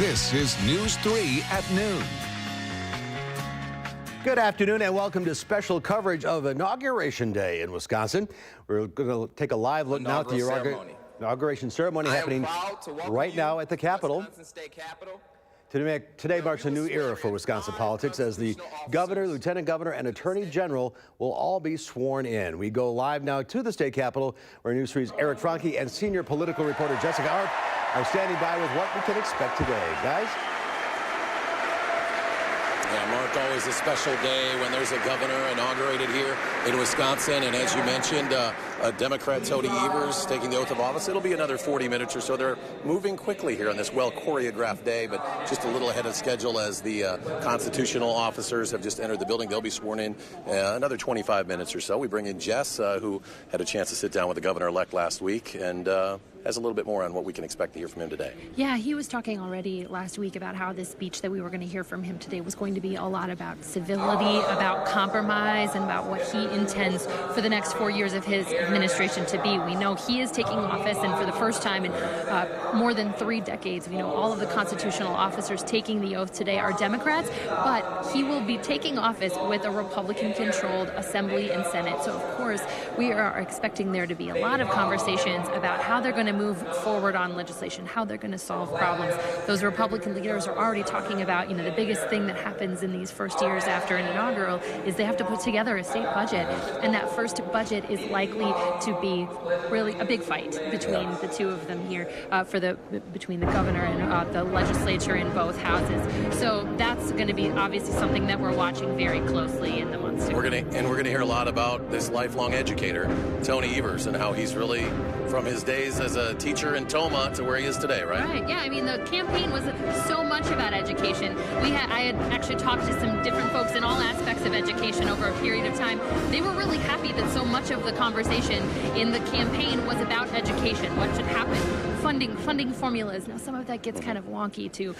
This is News 3 at noon. Good afternoon and welcome to special coverage of Inauguration Day in Wisconsin. We're going to take a live look now at the inauguration ceremony happening right now at the Capitol. Today marks a new era for Wisconsin politics as the governor, lieutenant governor, and attorney general will all be sworn in. We go live now to the state capitol where News 3's Eric Franke and senior political reporter Jessica Arp are standing by with what we can expect today. Guys? Yeah, Mark, always a special day when there's a governor inaugurated here in Wisconsin. And as you mentioned, Democrat Tony Evers taking the oath of office. It'll be another 40 minutes or so. They're moving quickly here on this well-choreographed day, but just a little ahead of schedule as the constitutional officers have just entered the building. They'll be sworn in another 25 minutes or so. We bring in Jess, who had a chance to sit down with the governor-elect last week, and has a little bit more on what we can expect to hear from him today. Yeah, he was talking already last week about how this speech that we were going to hear from him today was going to be a lot about civility, about compromise, and about what he intends for the next 4 years of his administration to be. We know he is taking office, and for the first time in more than 3 decades, we know all of the constitutional officers taking the oath today are Democrats, but he will be taking office with a Republican-controlled Assembly and Senate. So, of course, we are expecting there to be a lot of conversations about how they're going to move forward on legislation, how they're going to solve problems. Those Republican leaders are already talking about, the biggest thing that happens in these first years after an inaugural is they have to put together a state budget. And that first budget is likely to be really a big fight between the two of them here, between the governor and the legislature in both houses. So that's going to be obviously something that we're watching very closely in the months to come. We're going to hear a lot about this lifelong educator, Tony Evers, and how he's really, from his days as a teacher in Toma to where he is today, right? Right, yeah. I mean, the campaign was so much about education. I had actually talked to some different folks in all aspects of education over a period of time. They were really happy that so much of the conversation in the campaign was about education, what should happen, funding formulas. Now, some of that gets kind of wonky to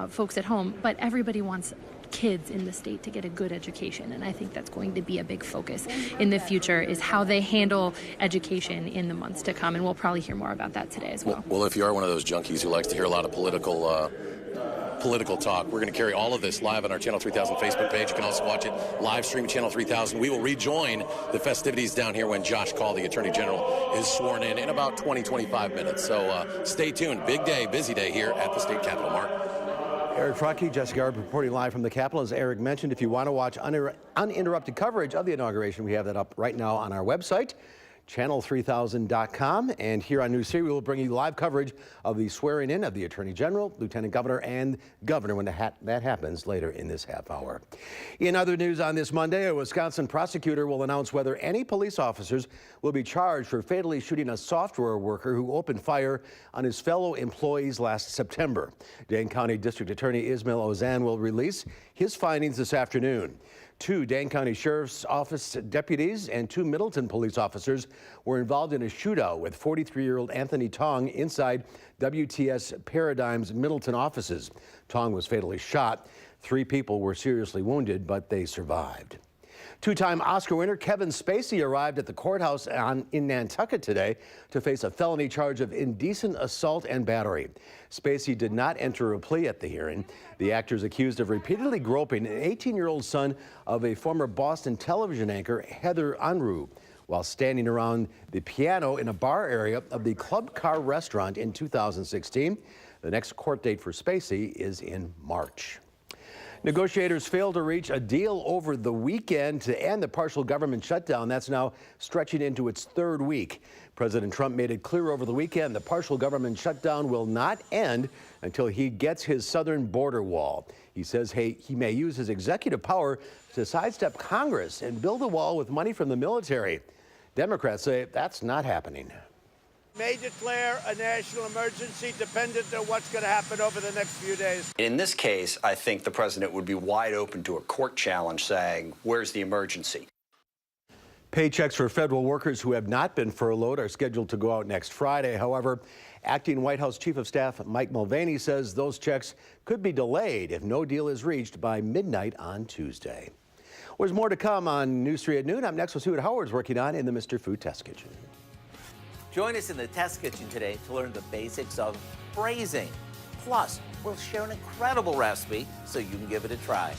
folks at home, but everybody wants kids in the state to get a good education, and I think that's going to be a big focus in the future, is how they handle education in the months to come, and we'll probably hear more about that today as well. Well, if you are one of those junkies who likes to hear a lot of political talk, we're going to carry all of this live on our Channel 3000 Facebook page. You can also watch it live stream Channel 3000. We will rejoin the festivities down here when Josh Call, the Attorney General, is sworn in about 20-25 minutes. So stay tuned. Big day, busy day here at the state capitol. Mark. Eric Franke, Jessica Arp reporting live from the Capitol. As Eric mentioned, if you want to watch uninterrupted coverage of the inauguration, we have that up right now on our website, channel3000.com. And here on News 3, we will bring you live coverage of the swearing in of the Attorney General, Lieutenant Governor, and Governor when that happens later in this half hour. In other news on this Monday, a Wisconsin prosecutor will announce whether any police officers will be charged for fatally shooting a software worker who opened fire on his fellow employees last September. Dane County District Attorney Ismail Ozan will release his findings this afternoon. 2 Dane County Sheriff's Office deputies and 2 Middleton police officers were involved in a shootout with 43-year-old Anthony Tong inside WTS Paradigm's Middleton offices. Tong was fatally shot. 3 people were seriously wounded, but they survived. 2-time Oscar winner Kevin Spacey arrived at the courthouse in Nantucket today to face a felony charge of indecent assault and battery. Spacey did not enter a plea at the hearing. The actor is accused of repeatedly groping an 18-year-old son of a former Boston television anchor, Heather Unruh, while standing around the piano in a bar area of the Club Car restaurant in 2016. The next court date for Spacey is in March. Negotiators failed to reach a deal over the weekend to end the partial government shutdown. That's now stretching into its 3rd week. President Trump made it clear over the weekend the partial government shutdown will not end until he gets his southern border wall. He says he may use his executive power to sidestep Congress and build a wall with money from the military. Democrats say that's not happening. May declare a national emergency dependent on what's going to happen over the next few days. In this case, I think the president would be wide open to a court challenge saying, where's the emergency? Paychecks for federal workers who have not been furloughed are scheduled to go out next Friday. However, acting White House Chief of Staff Mike Mulvaney says those checks could be delayed if no deal is reached by midnight on Tuesday. There's more to come on News 3 at noon. I'm next. We'll see what Howard's working on in the Mr. Food Test Kitchen. Join us in the test kitchen today to learn the basics of braising. Plus, we'll share an incredible recipe so you can give it a try.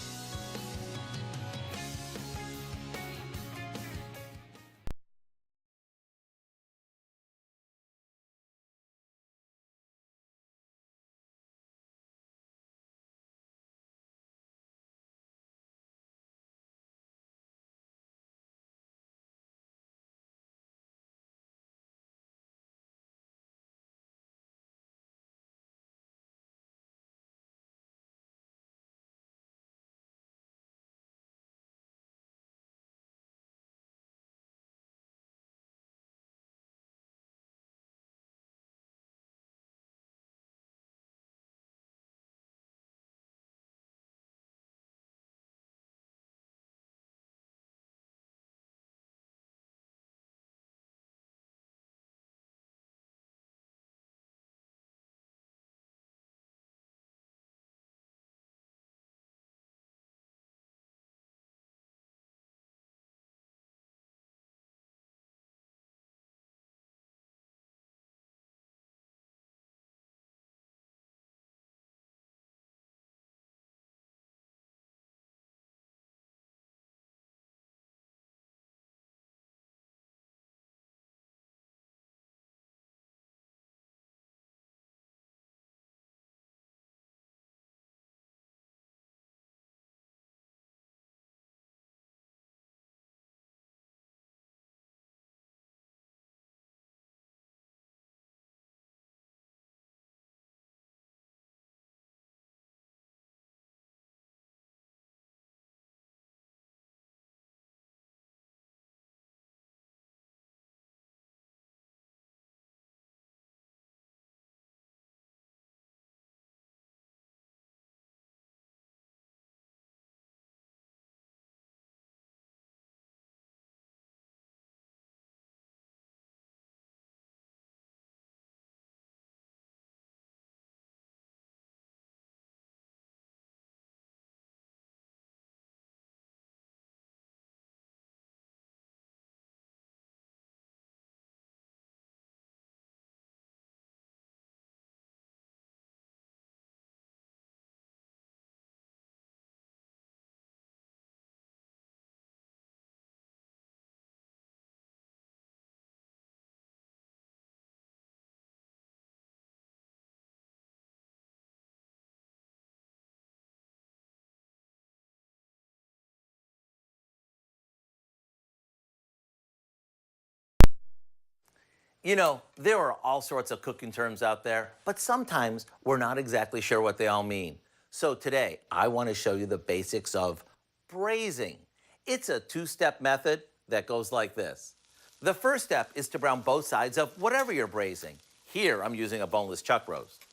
You know, there are all sorts of cooking terms out there, but sometimes we're not exactly sure what they all mean. So today, I want to show you the basics of braising. It's a two-step method that goes like this. The first step is to brown both sides of whatever you're braising. Here, I'm using a boneless chuck roast.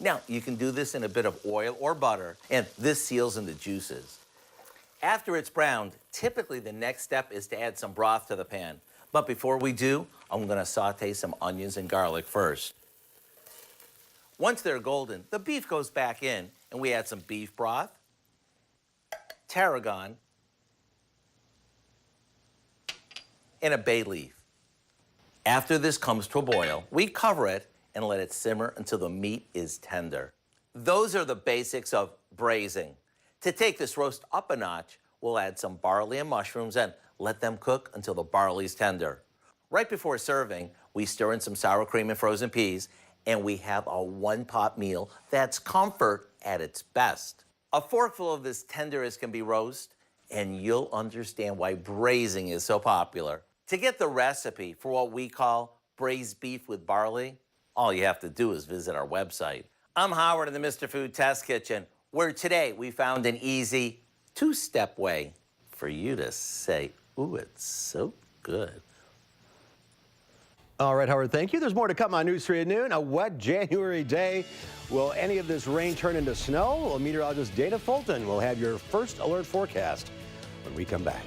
Now, you can do this in a bit of oil or butter, and this seals in the juices. After it's browned, typically the next step is to add some broth to the pan. But before we do, I'm going to saute some onions and garlic first. Once they're golden, the beef goes back in, and we add some beef broth, tarragon, and a bay leaf. After this comes to a boil, we cover it and let it simmer until the meat is tender. Those are the basics of braising. To take this roast up a notch, we'll add some barley and mushrooms and let them cook until the barley's tender. Right before serving, we stir in some sour cream and frozen peas, and we have a one-pot meal that's comfort at its best. A forkful of this tender as can be roast, and you'll understand why braising is so popular. To get the recipe for what we call braised beef with barley, all you have to do is visit our website. I'm Howard in the Mr. Food Test Kitchen, where today we found an easy two-step way for you to say, ooh, it's so good. All right, Howard, thank you. There's more to come on News 3 at noon. A wet January day. Will any of this rain turn into snow? Well, meteorologist Dana Fulton will have your first alert forecast when we come back.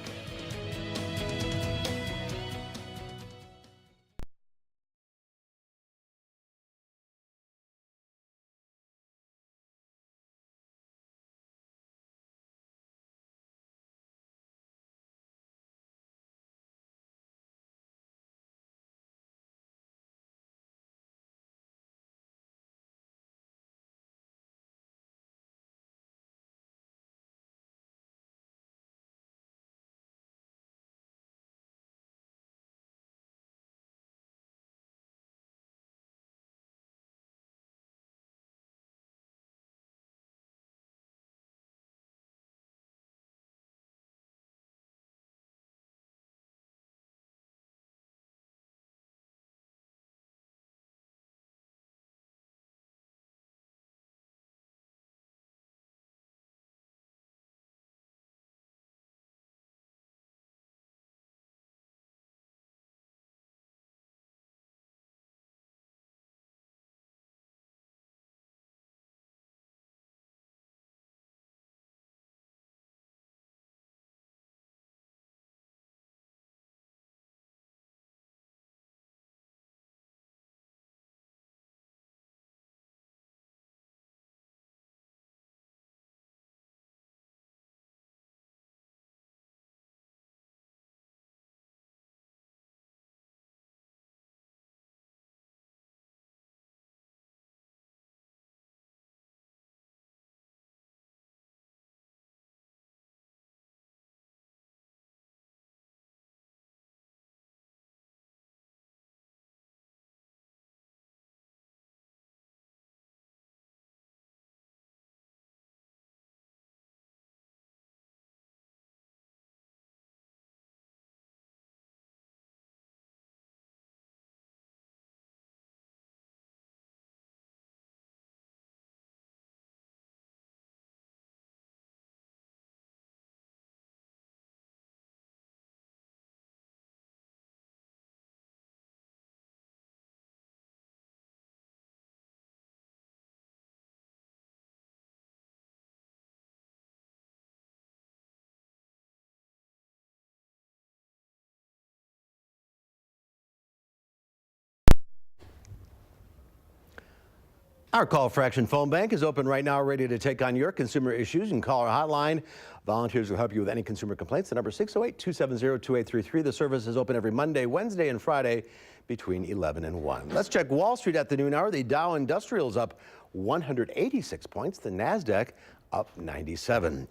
Our call for action phone bank is open right now, ready to take on your consumer issues. You can call our hotline. Volunteers will help you with any consumer complaints. The number is 608-270-2833. The service is open every Monday, Wednesday, and Friday between 11 and 1. Let's check Wall Street at the noon hour. The Dow Industrials up 186 points. The NASDAQ up 97.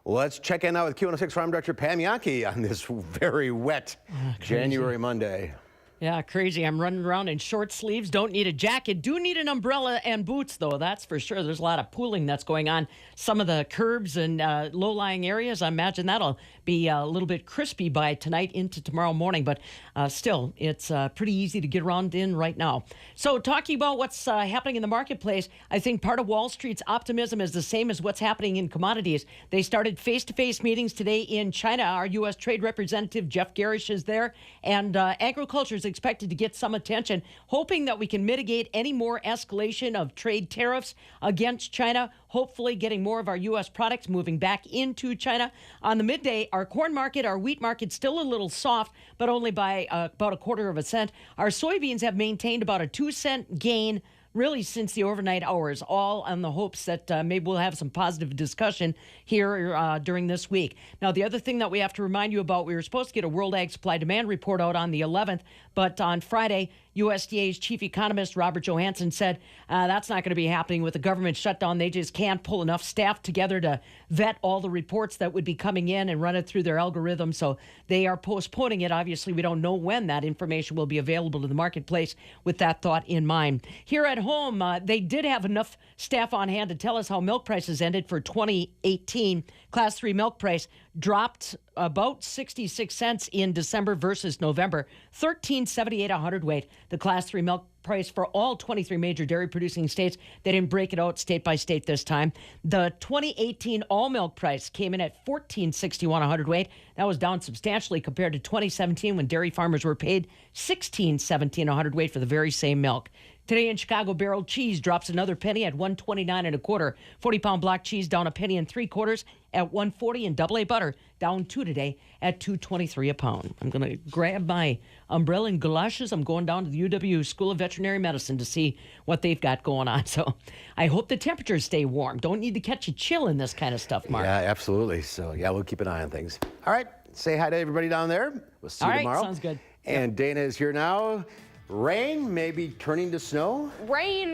Let's check in now with Q106 Farm Director Pam Yankee on this very wet January Monday. Yeah, crazy. I'm running around in short sleeves. Don't need a jacket. Do need an umbrella and boots, though. That's for sure. There's a lot of pooling that's going on. Some of the curbs and low-lying areas, I imagine that'll be a little bit crispy by tonight into tomorrow morning. But still, it's pretty easy to get around in right now. So talking about what's happening in the marketplace, I think part of Wall Street's optimism is the same as what's happening in commodities. They started face-to-face meetings today in China. Our U.S. Trade Representative Jeff Garish is there. And agriculture is expected to get some attention, hoping that we can mitigate any more escalation of trade tariffs against China, hopefully getting more of our U.S. products moving back into China. On the midday, our corn market, our wheat market, still a little soft, but only by about a quarter of a cent. Our soybeans have maintained about a 2-cent gain really since the overnight hours, all on the hopes that maybe we'll have some positive discussion here during this week. Now, the other thing that we have to remind you about, we were supposed to get a World Ag Supply Demand report out on the 11th, but on Friday, USDA's chief economist, Robert Johansson, said that's not going to be happening with the government shutdown. They just can't pull enough staff together to vet all the reports that would be coming in and run it through their algorithm. So they are postponing it. Obviously, we don't know when that information will be available to the marketplace with that thought in mind. Here at home, they did have enough staff on hand to tell us how milk prices ended for 2018. Class 3 milk price dropped about 66 cents in December versus November, $13.78 a hundredweight. The Class 3 milk price for all 23 major dairy producing states. They didn't break it out state by state this time. The 2018 all milk price came in at $14.61 a hundredweight. That was down substantially compared to 2017 when dairy farmers were paid $16.17 a hundredweight for the very same milk. Today in Chicago, barrel cheese drops another penny at $1.29 and a quarter. 40-pound block cheese down a penny and 3/4 at $1.40, and double A butter down 2 today at $2.23 a pound. I'm going to grab my umbrella and galoshes. I'm going down to the UW School of Veterinary Medicine to see what they've got going on. So I hope the temperatures stay warm. Don't need to catch a chill in this kind of stuff, Mark. Yeah, absolutely. So yeah, we'll keep an eye on things. All right, say hi to everybody down there. We'll see you tomorrow. Sounds good. And Dana is here now. Rain, maybe turning to snow? Rain,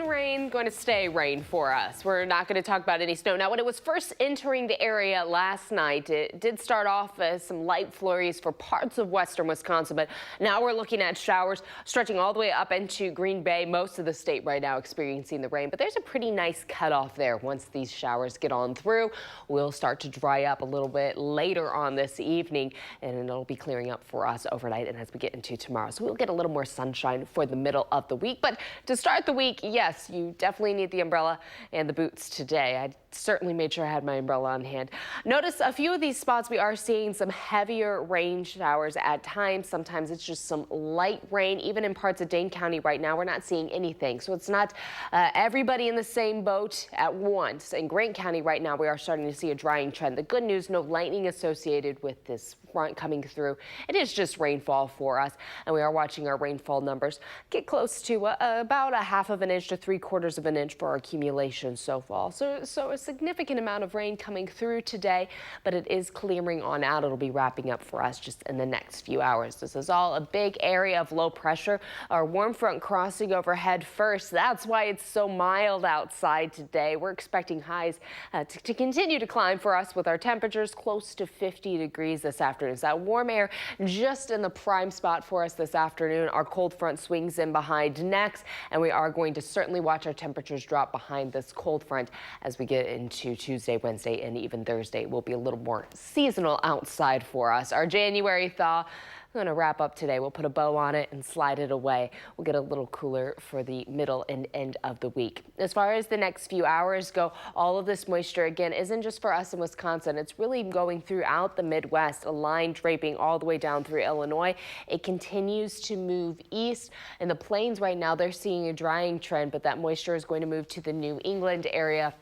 going to stay rain for us. We're not going to talk about any snow. Now, when it was first entering the area last night, it did start off as some light flurries for parts of western Wisconsin, but now we're looking at showers stretching all the way up into Green Bay. Most of the state right now experiencing the rain, but there's a pretty nice cutoff there. Once these showers get on through, we'll start to dry up a little bit later on this evening, and it'll be clearing up for us overnight and as we get into tomorrow. So we'll get a little more sunshine for the middle of the week. But to start the week, yes, you definitely need the umbrella and the boots today. I certainly made sure I had my umbrella on hand. Notice a few of these spots we are seeing some heavier rain showers at times. Sometimes it's just some light rain. Even in parts of Dane County right now, we're not seeing anything. So it's not everybody in the same boat at once. In Grant County right now, we are starting to see a drying trend. The good news, no lightning associated with this front coming through. It is just rainfall for us, and we are watching our rainfall numbers get close to about 1/2 inch to 3/4 inch for our accumulation so far. So a significant amount of rain coming through today, but it is clearing on out. It'll be wrapping up for us just in the next few hours. This is all a big area of low pressure. Our warm front crossing overhead first. That's why it's so mild outside today. We're expecting highs to continue to climb for us with our temperatures close to 50 degrees this afternoon. So that warm air just in the prime spot for us this afternoon. Our cold front swings in behind next, and we are going to certainly watch our temperatures drop behind this cold front as we get into Tuesday, Wednesday, and even Thursday. It will be a little more seasonal outside for us. Our January thaw, I'm going to wrap up today. We'll put a bow on it and slide it away. We'll get a little cooler for the middle and end of the week. As far as the next few hours go, all of this moisture, again, isn't just for us in Wisconsin. It's really going throughout the Midwest, a line draping all the way down through Illinois. It continues to move east. In the plains right now, they're seeing a drying trend, but that moisture is going to move to the New England area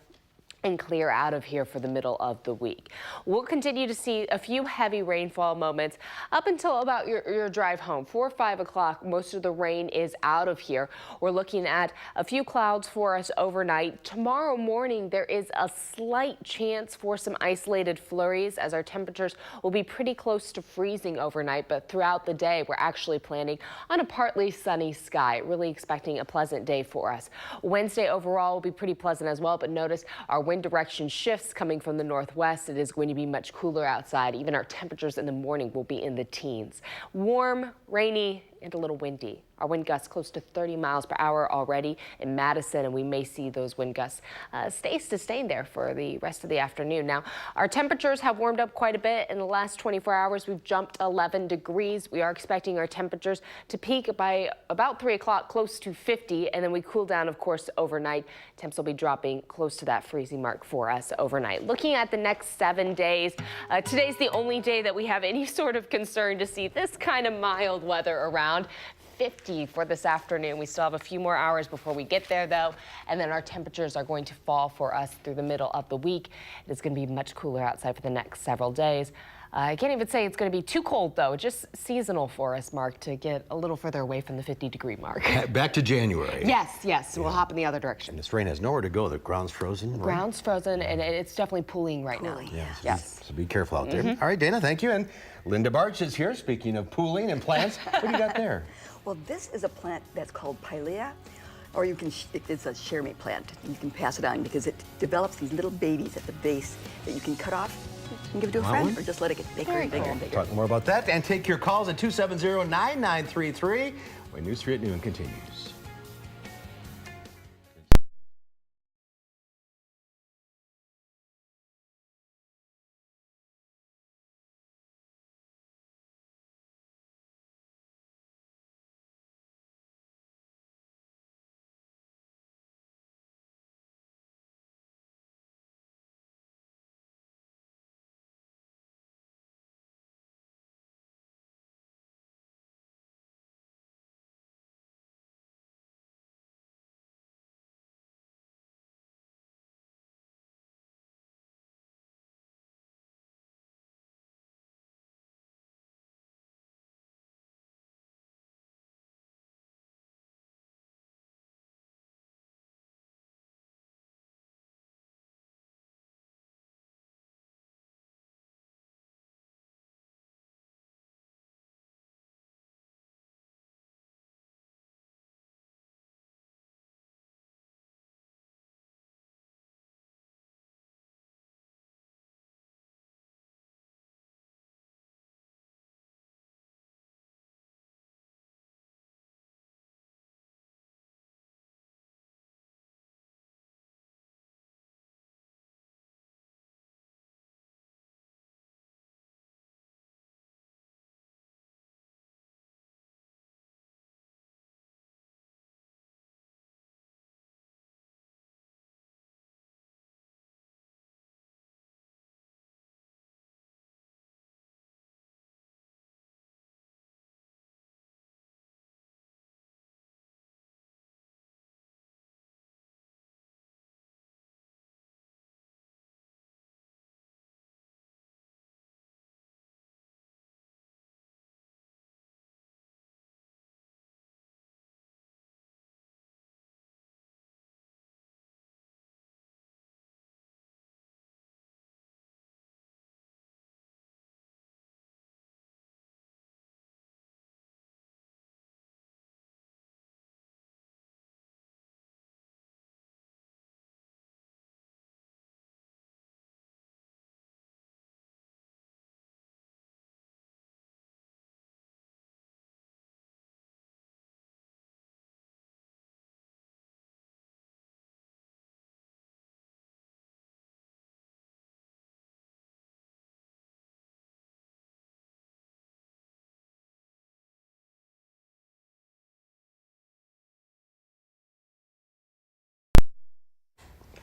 and clear out of here for the middle of the week. We'll continue to see a few heavy rainfall moments up until about your drive home. 4 or 5 o'clock, most of the rain is out of here. We're looking at a few clouds for us overnight. Tomorrow morning, there is a slight chance for some isolated flurries as our temperatures will be pretty close to freezing overnight, but throughout the day, we're actually planning on a partly sunny sky. Really expecting a pleasant day for us. Wednesday overall will be pretty pleasant as well, but notice our wind direction shifts coming from the northwest. It is going to be much cooler outside. Even our temperatures in the morning will be in the teens. Warm, rainy, and a little windy. Our wind gusts close to 30 miles per hour already in Madison, and we may see those wind gusts stay sustained there for the rest of the afternoon. Now, our temperatures have warmed up quite a bit. In the last 24 hours, we've jumped 11 degrees. We are expecting our temperatures to peak by about 3 o'clock, close to 50, and then we cool down, of course, overnight. Temps will be dropping close to that freezing mark for us overnight. Looking at the next 7 days, today's the only day that we have any sort of concern to see this kind of mild weather around. 50 for this afternoon. We still have a few more hours before we get there, though, and then our temperatures are going to fall for us through the middle of the week. It's going to be much cooler outside for the next several days. I can't even say it's going to be too cold, though. Just seasonal for us, Mark, to get a little further away from the 50-degree mark. Back to January. Yes, yes. Yeah. We'll hop in the other direction. And this rain has nowhere to go. The ground's frozen. The ground's frozen, and it's definitely pooling right now. Yeah, yes. So be careful out there. All right, Dana, thank you. And Linda Barch is here. Speaking of pooling and plants, what do you got there? Well, this is a plant that's called Pilea, or you can, it's a shermate plant. You can pass it on because it develops these little babies at the base that you can cut off and give it to a friend, or just let it get bigger and bigger and bigger. Talk more about that and take your calls at 270-9933 when News 3 at noon continues.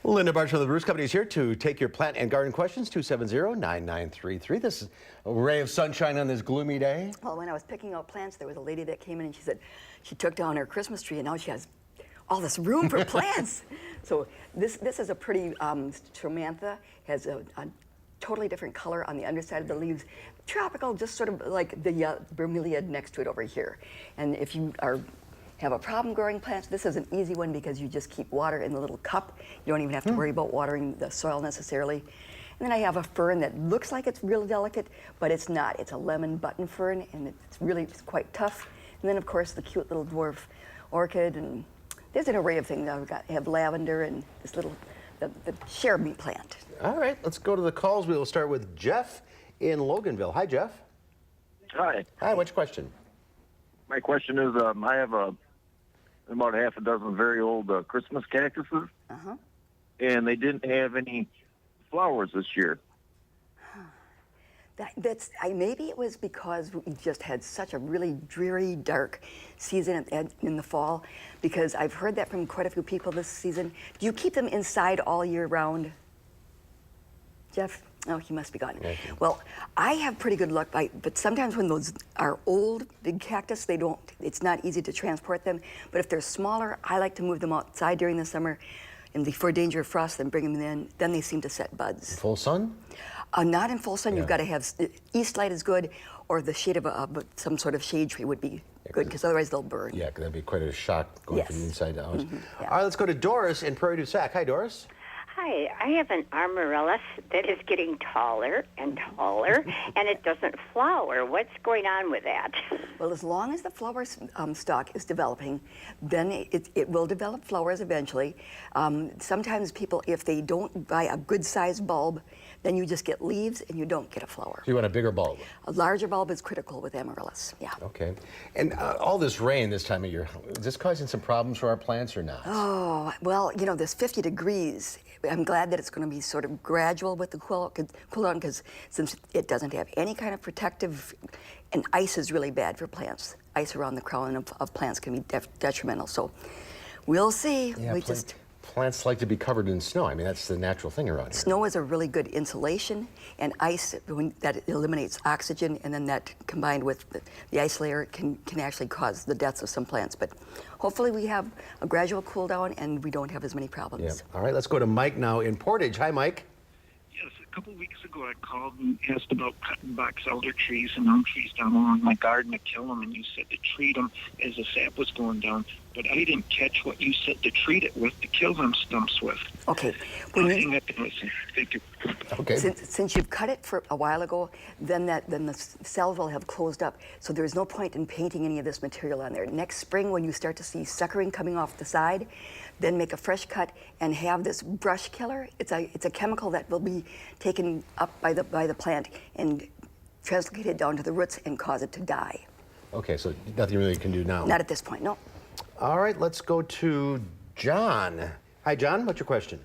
Linda Barch from the Bruce Company is here to take your plant and garden questions, 270-9933. This is a ray of sunshine on this gloomy day. Well, when I was picking out plants, there was a lady that came in and she said she took down her Christmas tree and now she has all this room for plants. So this is a pretty Stromantha, has a totally different color on the underside of the leaves. Tropical, just sort of like the bromeliad next to it over here. And if you have a problem growing plants, this is an easy one because you just keep water in the little cup. You don't even have to worry about watering the soil necessarily. And then I have a fern that looks like it's really delicate, but it's not. It's a lemon button fern, and it's quite tough. And then, of course, the cute little dwarf orchid, and there's an array of things. I have lavender and this little, the share me plant. All right, let's go to the calls. We will start with Jeff in Loganville. Hi, Jeff. Hi. Hi, what's your question? My question is, I have about half a dozen very old Christmas cactuses, and they didn't have any flowers this year. Maybe it was because we just had such a really dreary, dark season in the fall, because I've heard that from quite a few people this season. Do you keep them inside all year round? Jeff? Oh, he must be gone. Well, I have pretty good luck, but sometimes when those are old, big cactus, it's not easy to transport them. But if they're smaller, I like to move them outside during the summer, and before danger of frost, then bring them in. Then they seem to set buds. Full sun? Not in full sun. You've got to have, east light is good, or the shade of some sort of shade tree would be good, because otherwise they'll burn. Yeah, that'd be quite a shock going from the inside out. Yeah. All right, let's go to Doris in Prairie du Sac. Hi, Doris. Hi, I have an amaryllis that is getting taller and taller, and it doesn't flower. What's going on with that? Well, as long as the flower stalk is developing, then it will develop flowers eventually. Sometimes people, if they don't buy a good-sized bulb, then you just get leaves and you don't get a flower. So you want a bigger bulb? A larger bulb is critical with amaryllis, yeah. Okay. And all this rain this time of year, is this causing some problems for our plants or not? Oh, well, you know, there's 50 degrees. I'm glad that it's going to be sort of gradual with the cool down, because since it doesn't have any kind of protective, and ice is really bad for plants. Ice around the crown of plants can be detrimental. So we'll see. Yeah, plants like to be covered in snow. I mean, that's the natural thing around here. Snow is a really good insulation, and ice, that eliminates oxygen, and then that combined with the ice layer can actually cause the deaths of some plants. But hopefully we have a gradual cool down and we don't have as many problems. Yeah. All right, let's go to Mike now in Portage. Hi, Mike. Yes, a couple of weeks ago I called and asked about cutting box elder trees and elm trees down along my garden to kill them, and you said to treat them as the sap was going down. But I didn't catch what you said to treat it with, to kill them stumps with. Okay. Thank you. Okay. Since you've cut it for a while ago, then the cells will have closed up. So there's no point in painting any of this material on there. Next spring, when you start to see suckering coming off the side, then make a fresh cut and have this brush killer. It's a chemical that will be taken up by the plant and translocated down to the roots and cause it to die. Okay, so nothing really you can do now. Not at this point, no. All right, let's go to John. Hi, John. What's your question?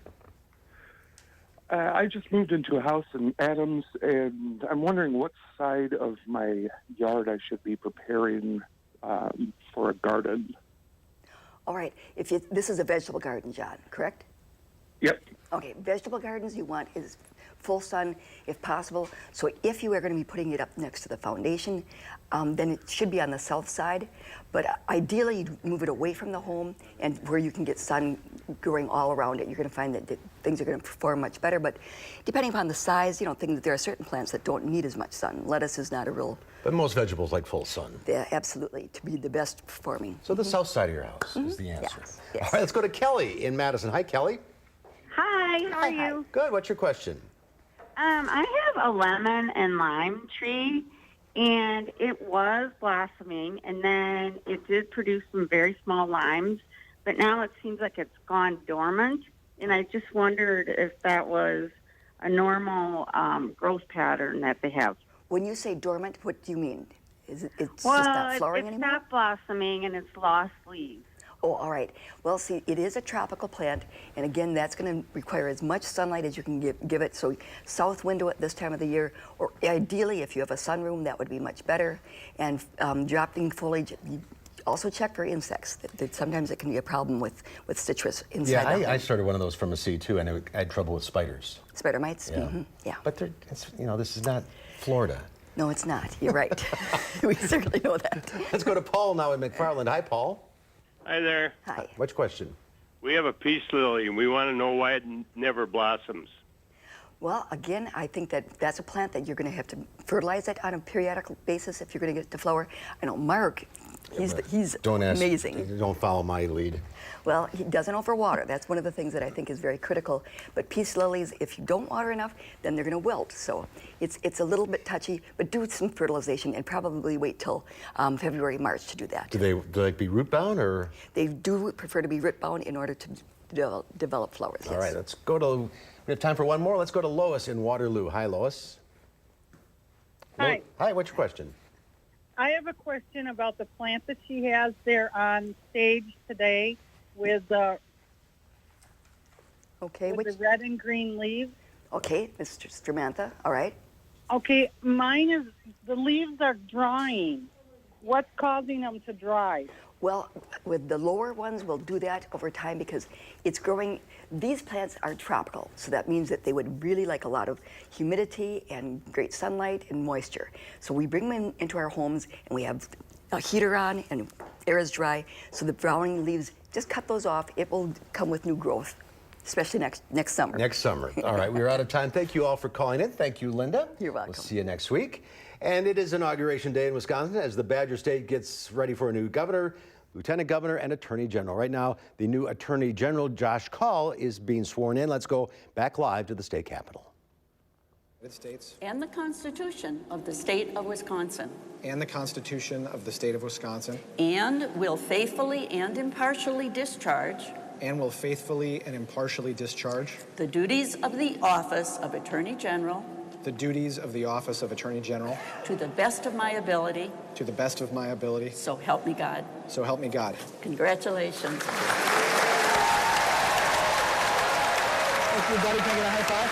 I just moved into a house in Adams, and I'm wondering what side of my yard I should be preparing for a garden. All right. This is a vegetable garden, John, correct? Yep. Okay. Vegetable gardens you want is full sun, if possible. So if you are going to be putting it up next to the foundation, then it should be on the south side. But ideally, you move it away from the home and where you can get sun growing all around it. You're going to find that things are going to perform much better. But depending upon the size, you know, there are certain plants that don't need as much sun. Lettuce is not a real. But most vegetables like full sun. Yeah, absolutely, to be the best performing. So the south side of your house is the answer. Yes. All right, let's go to Kelly in Madison. Hi, Kelly. Hi, how are you? Good. What's your question? I have a lemon and lime tree, and it was blossoming, and then it did produce some very small limes, but now it seems like it's gone dormant, and I just wondered if that was a normal growth pattern that they have. When you say dormant, what do you mean? It's just not flowering anymore? Well, it's not blossoming, and it's lost leaves. Oh, all right. Well, see, it is a tropical plant, and again, that's going to require as much sunlight as you can give it. So south window at this time of the year, or ideally, if you have a sunroom, that would be much better. And dropping foliage, you also check for insects. Sometimes it can be a problem with citrus inside. Yeah, I started one of those from a seed too, and I had trouble with spiders. Spider mites? Yeah. Mm-hmm. Yeah. But this is not Florida. No, it's not. You're right. We certainly know that. Let's go to Paul now in McFarland. Hi, Paul. Hi there. Hi. What's your question? We have a peace lily, and we want to know why it never blossoms. Well, again, I think that's a plant that you're going to have to fertilize it on a periodic basis if you're going to get it to flower. I know Mark, he's amazing. Don't follow my lead. Well, he doesn't overwater. That's one of the things that I think is very critical. But peace lilies, if you don't water enough, then they're going to wilt. So it's a little bit touchy, but do some fertilization and probably wait till February, March to do that. Do they like be root bound or? They do prefer to be root bound in order to develop flowers. All right, let's go to. We have time for one more. Let's go to Lois in Waterloo. Hi, Lois. Hi. Hi, what's your question? I have a question about the plant that she has there on stage today with the the red and green leaves. Okay, Mr. Samantha. All right. Okay, mine is, the leaves are drying. What's causing them to dry? Well, with the lower ones, we'll do that over time because it's growing. These plants are tropical, so that means that they would really like a lot of humidity and great sunlight and moisture. So we bring them into our homes and we have a heater on and air is dry. So the browning leaves, just cut those off. It will come with new growth, especially next summer. Next summer. All right, we're out of time. Thank you all for calling in. Thank you, Linda. You're welcome. We'll see you next week. And it is Inauguration Day in Wisconsin as the Badger State gets ready for a new governor, lieutenant governor, and attorney general. Right now, the new attorney general, Josh Kaul, is being sworn in. Let's go back live to the state capitol. United States. And the Constitution of the State of Wisconsin. And the Constitution of the State of Wisconsin. And will faithfully and impartially discharge. And will faithfully and impartially discharge. The duties of the office of Attorney General. The duties of the office of Attorney General. To the best of my ability. To the best of my ability. So help me God. So help me God. Congratulations. Thank you, buddy. Can I get a high five?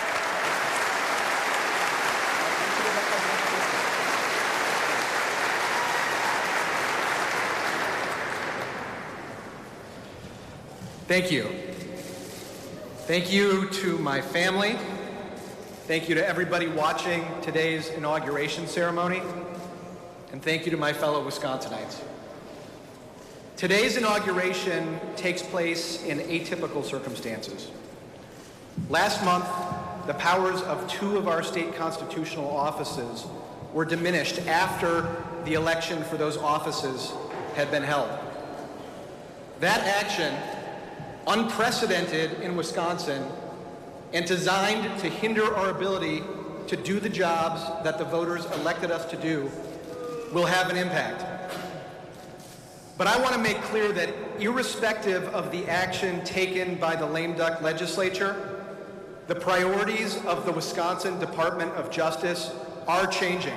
Thank you. Thank you to my family. Thank you to everybody watching today's inauguration ceremony. And thank you to my fellow Wisconsinites. Today's inauguration takes place in atypical circumstances. Last month, the powers of 2 of our state constitutional offices were diminished after the election for those offices had been held. That action, unprecedented in Wisconsin and designed to hinder our ability to do the jobs that the voters elected us to do, will have an impact. But I want to make clear that irrespective of the action taken by the lame duck legislature, the priorities of the Wisconsin Department of Justice are changing.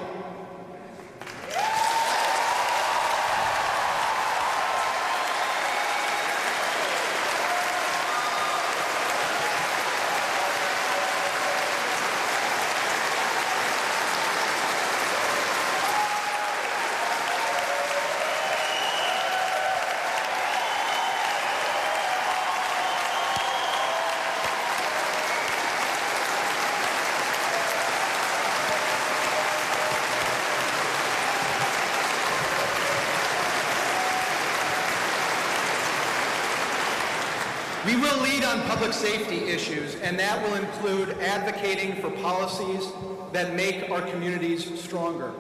We will lead on public safety issues, and that will include advocating for policies that make our communities stronger.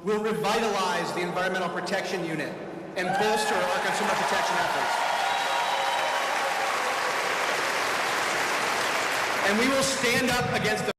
We'll revitalize the Environmental Protection Unit and bolster our consumer protection efforts. And we will stand up against the